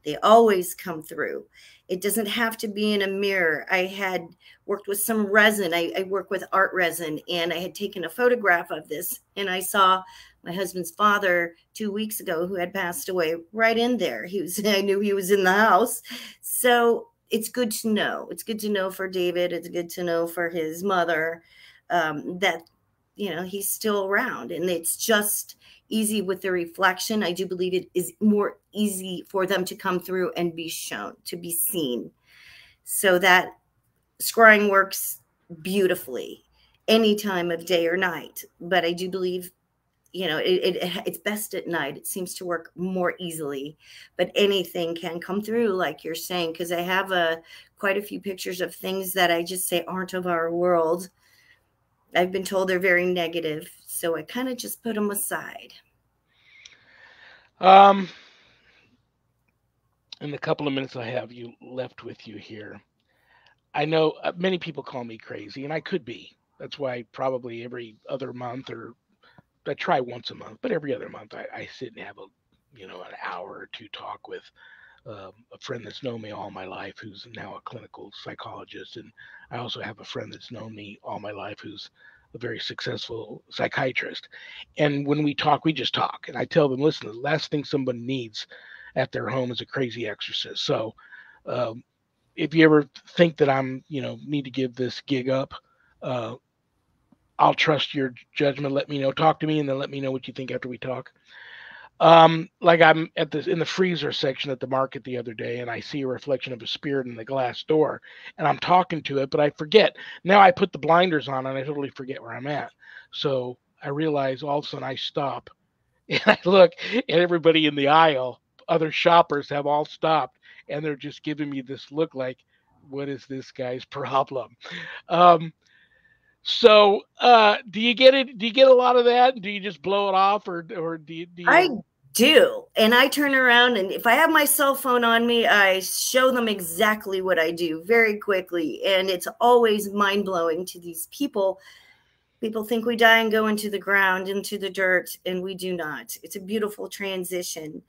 S2: They always come through. It doesn't have to be in a mirror. I had worked with some resin. I work with art resin, and I had taken a photograph of this, and I saw my husband's father 2 weeks ago who had passed away right in there. I knew he was in the house. So it's good to know. It's good to know for David. It's good to know for his mother that, he's still around, and it's just easy with the reflection. I do believe it is more easy for them to come through and be shown, to be seen. So that scrying works beautifully any time of day or night. But I do believe, it's best at night. It seems to work more easily, but anything can come through, like you're saying, because I have quite a few pictures of things that I just say aren't of our world. I've been told they're very negative, so I kind of just put them aside.
S1: In the couple of minutes I have left with you here, I know many people call me crazy, and I could be. That's why probably every other month, or I try once a month, but every other month I sit and have an hour or two talk with a friend that's known me all my life, who's now a clinical psychologist, and I also have a friend that's known me all my life, who's a very successful psychiatrist. And when we talk, we just talk, and I tell them, listen, the last thing somebody needs at their home is a crazy exorcist. So if you ever think that I'm, need to give this gig up, I'll trust your judgment. Let me know. Talk to me, and then let me know what you think after we talk. Like I'm in the freezer section at the market the other day, and I see a reflection of a spirit in the glass door, and I'm talking to it, but I forget. Now I put the blinders on, and I totally forget where I'm at. So I realize all of a sudden I stop, and I look, and everybody in the aisle, other shoppers, have all stopped, and they're just giving me this look like, what is this guy's problem? So, do you get it? Do you get a lot of that? Do you just blow it off, or do you?
S2: I do. And I turn around, and if I have my cell phone on me, I show them exactly what I do very quickly. And it's always mind blowing to these people. People think we die and go into the ground, into the dirt, and we do not. It's a beautiful transition.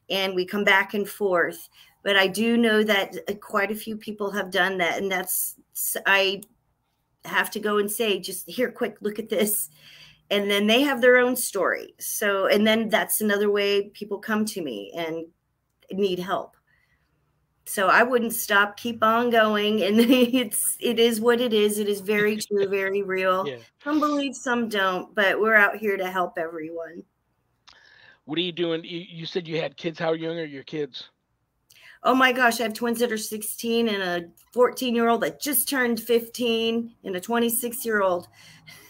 S2: And we come back and forth. But I do know that quite a few people have done that. And I have to go and say, just here, quick, look at this. And then they have their own story. So, and then that's another way people come to me and need help. So I wouldn't stop, keep on going. And it is what it is. It is very true, very real.
S1: Yeah.
S2: Some believe, some don't, but we're out here to help everyone.
S1: What are you doing? You said you had kids. How young are your kids?
S2: Oh my gosh, I have twins that are 16 and a 14-year-old that just turned 15 and a 26-year-old.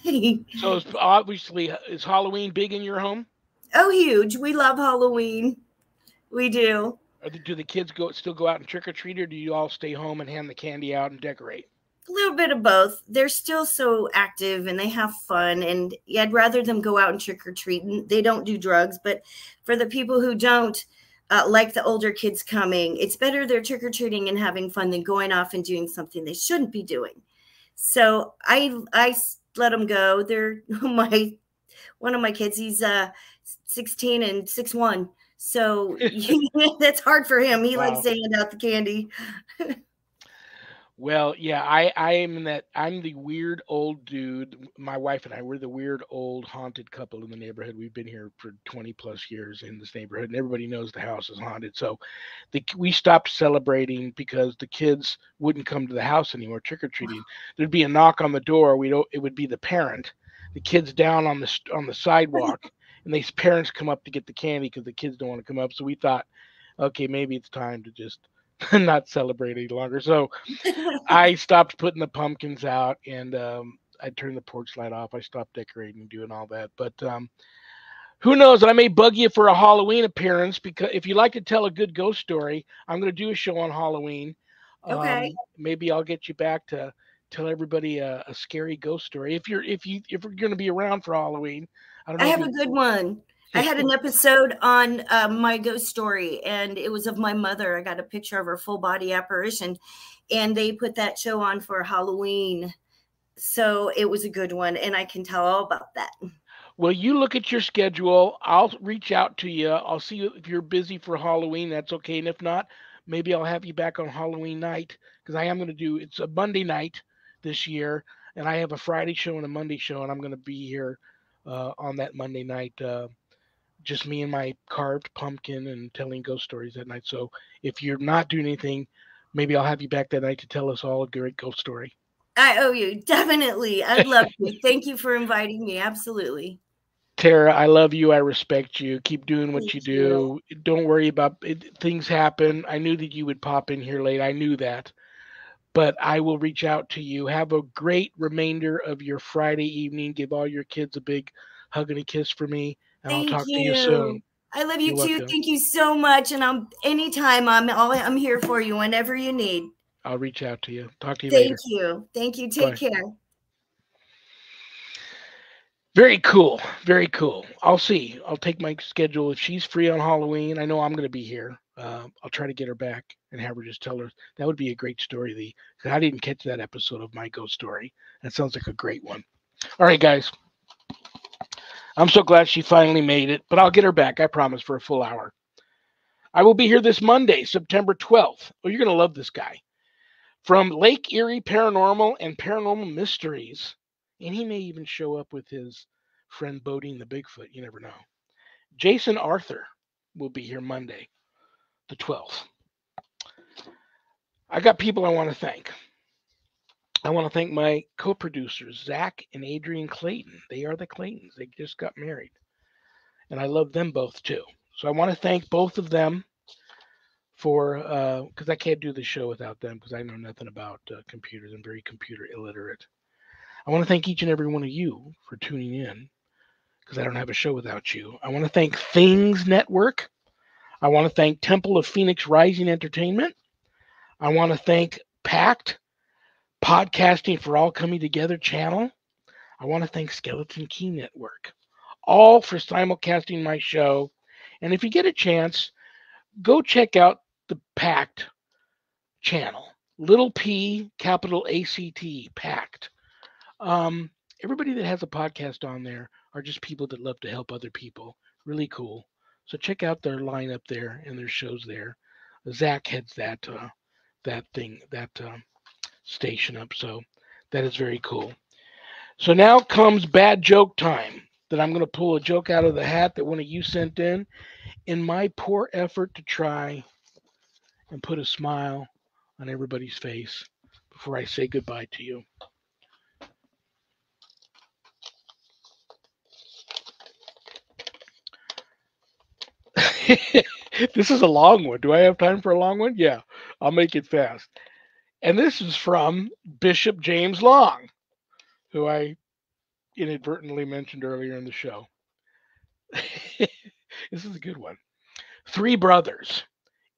S1: So it's obviously, is Halloween big in your home?
S2: Oh, huge. We love Halloween. We do.
S1: Do the kids still go out and trick or treat, or do you all stay home and hand the candy out and decorate?
S2: A little bit of both. They're still so active and they have fun. And I'd rather them go out and trick or treat. They don't do drugs, but for the people who don't, like the older kids coming, it's better they're trick or treating and having fun than going off and doing something they shouldn't be doing. So I let them go. They're one of my kids. He's 16 and 6'1". So that's hard for him. He likes to hand out the candy.
S1: Well, yeah, I'm the weird old dude. My wife and I, we're the weird old haunted couple in the neighborhood. We've been here for 20 plus years in this neighborhood, and everybody knows the house is haunted. So we stopped celebrating because the kids wouldn't come to the house anymore trick or treating. There'd be a knock on the door. It would be the parent, the kids down on the sidewalk, and these parents come up to get the candy because the kids don't want to come up. So we thought, okay, maybe it's time to just not celebrate any longer. So I stopped putting the pumpkins out, and I turned the porch light off. I stopped decorating and doing all that. But who knows? I may bug you for a Halloween appearance, because if you like to tell a good ghost story, I'm going to do a show on Halloween.
S2: Okay.
S1: Maybe I'll get you back to tell everybody a scary ghost story. If you're going to be around for Halloween, I don't know.
S2: I have a good one. I had an episode on my ghost story, and it was of my mother. I got a picture of her full body apparition, and they put that show on for Halloween. So it was a good one, and I can tell all about that.
S1: Well, you look at your schedule. I'll reach out to you. I'll see if you're busy for Halloween. That's okay. And if not, maybe I'll have you back on Halloween night, because I am going to it's a Monday night this year, and I have a Friday show and a Monday show, and I'm going to be here on that Monday night. Just me and my carved pumpkin and telling ghost stories that night. So if you're not doing anything, maybe I'll have you back that night to tell us all a great ghost story.
S2: I owe you. Definitely. I'd love to. Thank you for inviting me. Absolutely.
S1: Tara, I love you. I respect you. Keep doing what you do. Don't worry about it. Things happen. I knew that you would pop in here late. I knew that. But I will reach out to you. Have a great remainder of your Friday evening. Give all your kids a big hug and a kiss for me. And I'll talk to you soon.
S2: I love you too. Thank you so much. And anytime I'm here for you whenever you need.
S1: I'll reach out to you. Talk to you later.
S2: Thank you. Thank you. Take care.
S1: Very cool. Very cool. I'll see. I'll take my schedule. If she's free on Halloween, I know I'm going to be here. I'll try to get her back and have her just tell her. That would be a great story. I didn't catch that episode of my ghost story. That sounds like a great one. All right, guys. I'm so glad she finally made it, but I'll get her back, I promise, for a full hour. I will be here this Monday, September 12th. Oh, you're going to love this guy. From Lake Erie Paranormal and Paranormal Mysteries. And he may even show up with his friend Bodine the Bigfoot. You never know. Jason Arthur will be here Monday, the 12th. I got people I want to thank. I want to thank my co-producers, Zach and Adrian Clayton. They are the Claytons. They just got married. And I love them both too. So I want to thank both of them for, because I can't do the show without them, because I know nothing about computers. I'm very computer illiterate. I want to thank each and every one of you for tuning in, because I don't have a show without you. I want to thank Things Network. I want to thank Temple of Phoenix Rising Entertainment. I want to thank Pact Podcasting for All Coming Together channel. I want to thank Skeleton Key Network, all for simulcasting my show. And if you get a chance, go check out the Pact channel. Little P, capital ACT, Pact. Everybody that has a podcast on there are just people that love to help other people. Really cool. So check out their lineup there and their shows there. Zach heads that station up. So that is very cool. So now comes bad joke time. That I'm going to pull a joke out of the hat that one of you sent in my poor effort to try and put a smile on everybody's face before I say goodbye to you. This is a long one. Do I have time for a long one? Yeah, I'll make it fast. And this is from Bishop James Long, who I inadvertently mentioned earlier in the show. This is a good one. Three brothers,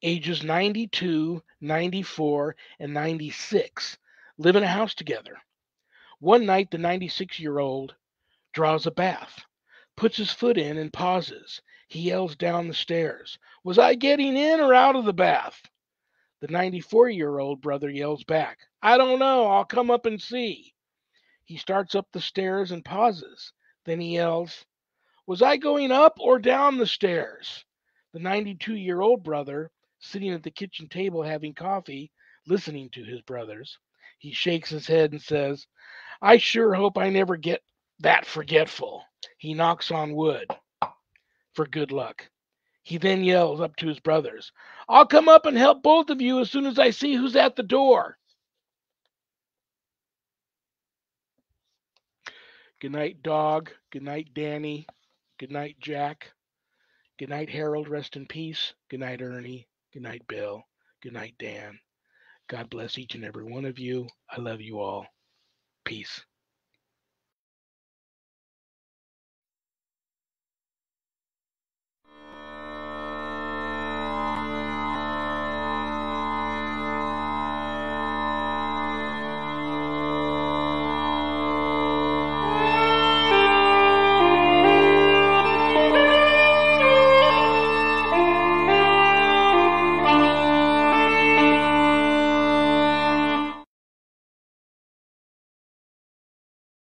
S1: ages 92, 94, and 96, live in a house together. One night, the 96-year-old draws a bath, puts his foot in, and pauses. He yells down the stairs, "Was I getting in or out of the bath?" The 94-year-old brother yells back, "I don't know. I'll come up and see." He starts up the stairs and pauses. Then he yells, "Was I going up or down the stairs?" The 92-year-old brother, sitting at the kitchen table having coffee, listening to his brothers, he shakes his head and says, "I sure hope I never get that forgetful." He knocks on wood for good luck. He then yells up to his brothers, "I'll come up and help both of you as soon as I see who's at the door." Good night, dog. Good night, Danny. Good night, Jack. Good night, Harold. Rest in peace. Good night, Ernie. Good night, Bill. Good night, Dan. God bless each and every one of you. I love you all. Peace.